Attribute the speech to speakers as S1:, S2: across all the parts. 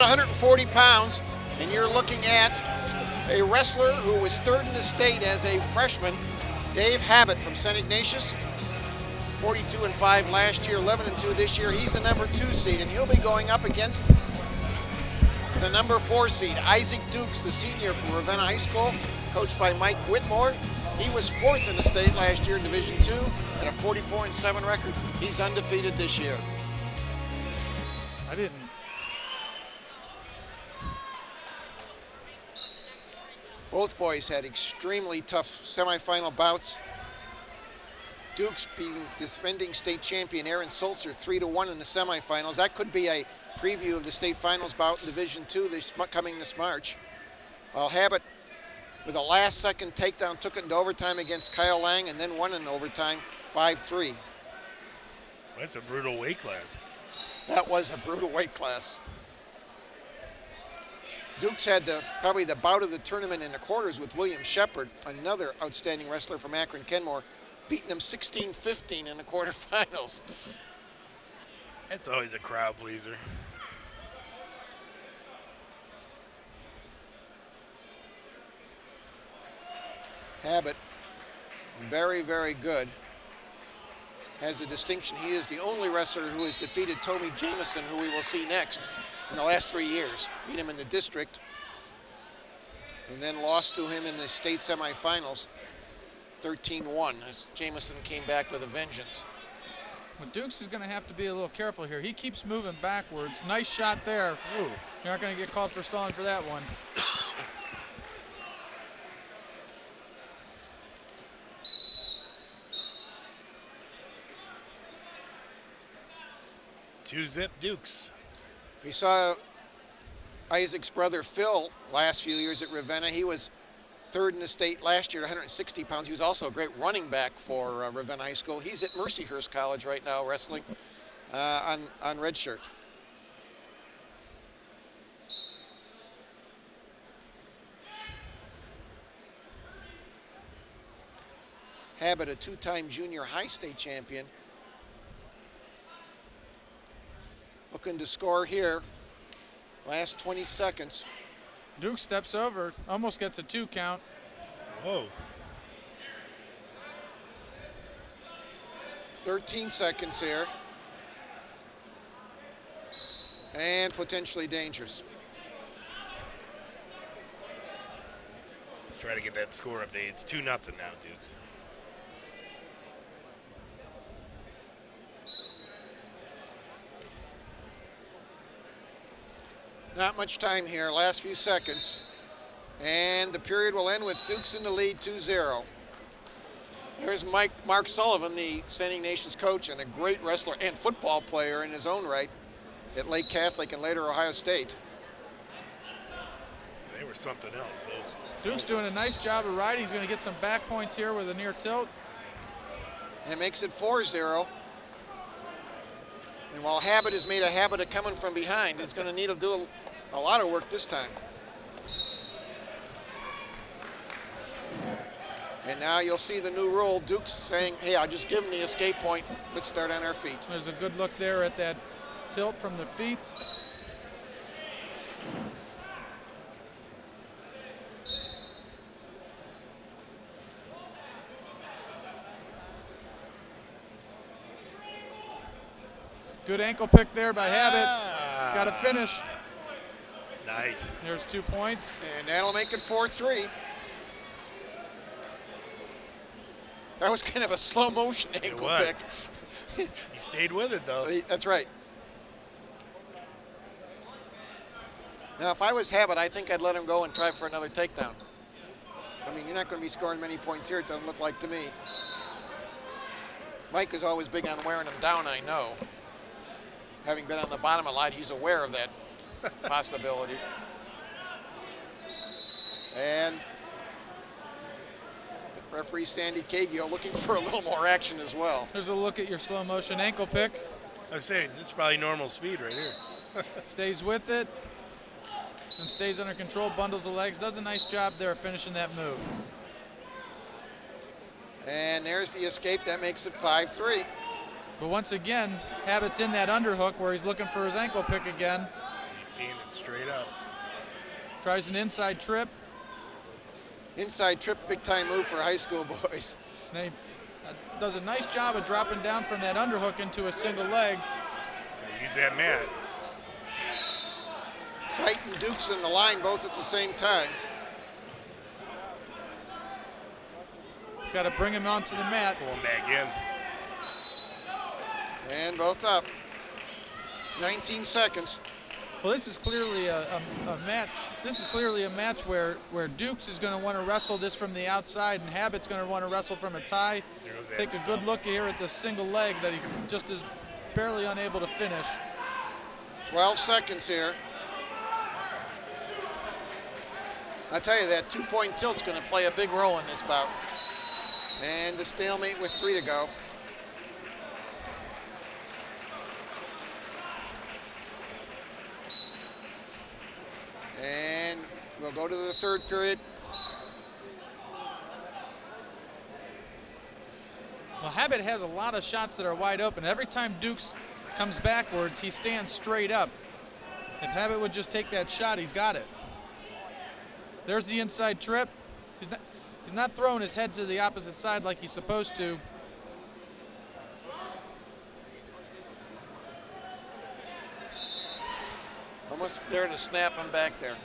S1: 140 pounds, and you're looking at a wrestler who was third in the state as a freshman, Dave Habat from St. Ignatius. 42-5 last year, 11-2 this year. He's the number 2 seed, and he'll be going up against the number 4 seed, Isaac Dukes, the senior from Ravenna High School, coached by Mike Whitmore. He was 4th in the state last year in Division II at a 44-7 record. He's undefeated this year. Both boys had extremely tough semifinal bouts. Dukes beating defending state champion Aaron Sulzer 3-1 in the semifinals. That could be a preview of the state finals bout in Division II coming this March. While Habat, with a last-second takedown, took it into overtime against Kyle Lang and then won in overtime 5-3.
S2: That's a brutal weight class.
S1: That was a brutal weight class. Dukes had probably the bout of the tournament in the quarters with William Shepard, another outstanding wrestler from Akron-Kenmore, beating him 16-15 in the quarterfinals.
S2: That's always a crowd pleaser.
S1: Habat, very, very good. Has the distinction, he is the only wrestler who has defeated Tommy Jameson, who we will see next, in the last 3 years. Beat him in the district, and then lost to him in the state semifinals, 13-1, as Jameson came back with a vengeance.
S3: Well, Dukes is going to have to be a little careful here. He keeps moving backwards. Nice shot there. Ooh. You're not going to get called for stalling for that one.
S2: Two-zip Dukes.
S1: We saw Isaac's brother Phil last few years at Ravenna. He was 3rd in the state last year at 160 pounds. He was also a great running back for Ravenna High School. He's at Mercyhurst College right now wrestling on red shirt. Habat, a 2-time junior high state champion. Looking to score here. Last 20 seconds.
S3: Duke steps over, almost gets a 2 count.
S2: Whoa.
S1: 13 seconds here. And potentially dangerous.
S2: Try to get that score update. It's 2-0 now, Dukes.
S1: Not much time here, last few seconds. And the period will end with Dukes in the lead, 2-0. There's Mark Sullivan, the St. Ignatius coach and a great wrestler and football player in his own right at Lake Catholic and later Ohio State.
S2: They were something else, those.
S3: Duke's doing a nice job of riding. He's going to get some back points here with a near tilt.
S1: And makes it 4-0. And while Habat has made a habit of coming from behind, he's going to need to do a lot of work this time. And now you'll see the new rule. Duke's saying, hey, I'll just give him the escape point. Let's start on our feet.
S3: There's a good look there at that tilt from the feet. Good ankle pick there by Habat. He's got to finish.
S2: Nice.
S3: There's 2 points.
S1: And that'll make it 4-3. That was kind of a slow motion ankle pick.
S2: He stayed with it, though.
S1: That's right. Now, if I was Habat, I think I'd let him go and try for another takedown. I mean, you're not going to be scoring many points here, it doesn't look like to me. Mike is always big on wearing him down, I know. Having been on the bottom a lot, he's aware of that possibility. And referee Sandy Cagio looking for a little more action as well.
S3: There's a look at your slow motion ankle pick.
S2: I was saying, this is probably normal speed right here.
S3: Stays with it and stays under control, bundles the legs, does a nice job there finishing that move.
S1: And there's the escape, that makes it 5-3.
S3: But once again, Habat's in that underhook where he's looking for his ankle pick again.
S2: He Standing straight up.
S3: Tries an inside trip.
S1: Inside trip, big time move for high school boys.
S3: Then he does a nice job of dropping down from that underhook into a single leg.
S2: Gotta use that mat.
S1: Fighting Dukes in the line both at the same time.
S3: Got to bring him onto the mat.
S2: Pulling back in.
S1: And both up. 19 seconds.
S3: Well, this is clearly a match. This is clearly a match where Dukes is going to want to wrestle this from the outside, and Habit's going to want to wrestle from a tie. Take a good look here at the single leg that he just is barely unable to finish.
S1: 12 seconds here. I tell you, that 2-point tilt's going to play a big role in this bout. And the stalemate with 3 to go. And we'll go to the third period.
S3: Well, Habit has a lot of shots that are wide open. Every time Dukes comes backwards, he stands straight up. If Habit would just take that shot, he's got it. There's the inside trip. He's not throwing his head to the opposite side like he's supposed to.
S1: Almost there to snap him back there.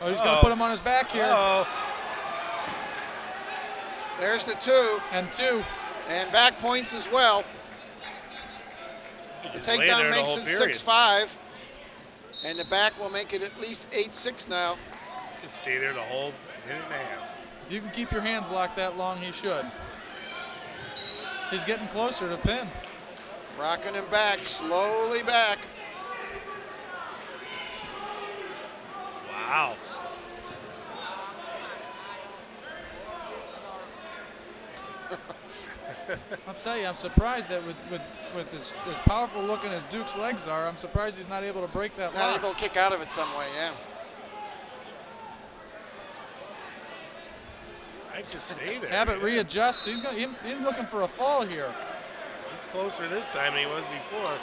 S3: Oh, he's going to put him on his back here.
S1: There's the 2.
S3: And 2.
S1: And back points as well. The takedown makes it 6-5. And the back will make it at least 8-6 now.
S2: He could stay there the whole minute and a half.
S3: If you can keep your hands locked that long, he should. He's getting closer to pin.
S1: Rocking him back, slowly back.
S2: Wow.
S3: I'll tell you, I'm surprised that with as powerful looking as Duke's legs are, I'm surprised he's not able to break that lock.
S1: Not able to kick out of it some way, yeah.
S2: I just stay there.
S3: Habit readjusts. He's looking for a fall here.
S2: He's closer this time than he was before.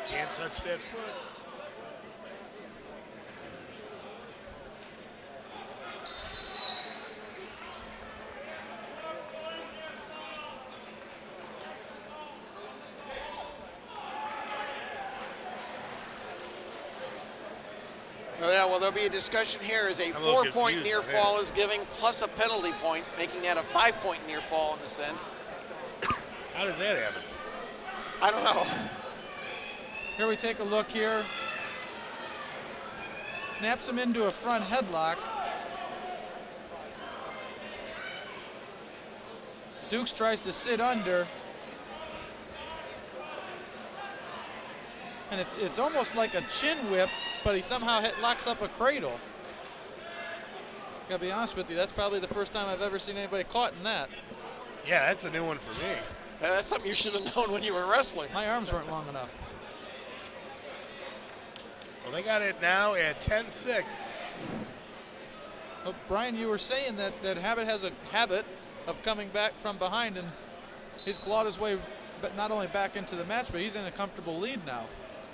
S2: Can't touch that foot.
S1: Oh, yeah, well, there'll be a discussion here as a 4-point near fall is giving plus a penalty point, making that a 5-point near fall in a sense.
S2: How does that happen?
S1: I don't know.
S3: Here we take a look here. Snaps him into a front headlock. Dukes tries to sit under. And it's almost like a chin whip, but he somehow locks up a cradle. Gotta be honest with you, that's probably the first time I've ever seen anybody caught in that.
S2: Yeah, that's a new one for me.
S1: That's something you should have known when you were wrestling.
S3: My arms weren't long enough.
S2: Well, they got it now at 10-6.
S3: Well, Brian, you were saying that Habit has a habit of coming back from behind, and he's clawed his way not only back into the match, but he's in a comfortable lead now.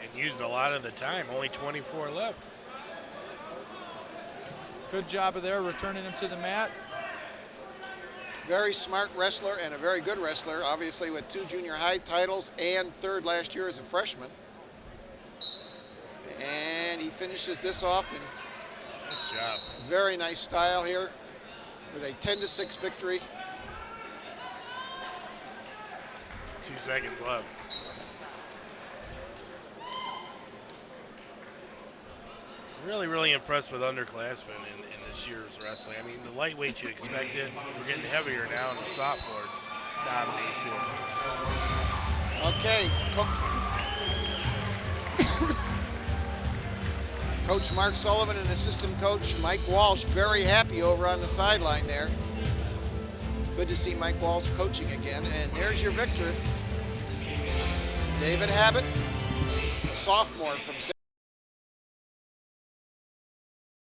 S2: And used a lot of the time, only 24 left.
S3: Good job of there, returning him to the mat.
S1: Very smart wrestler and a very good wrestler, obviously with 2 junior high titles and 3rd last year as a freshman. And he finishes this off in
S2: Nice job.
S1: very nice style here with a 10-6 victory.
S2: 2 seconds left. Really, really impressed with underclassmen in this year's wrestling. I mean, the lightweight you expected. We're getting heavier now, and the sophomore dominates it.
S1: Okay. Coach Mark Sullivan and assistant coach Mike Walsh very happy over on the sideline there. Good to see Mike Walsh coaching again. And there's your victor, David Habat, a sophomore from St.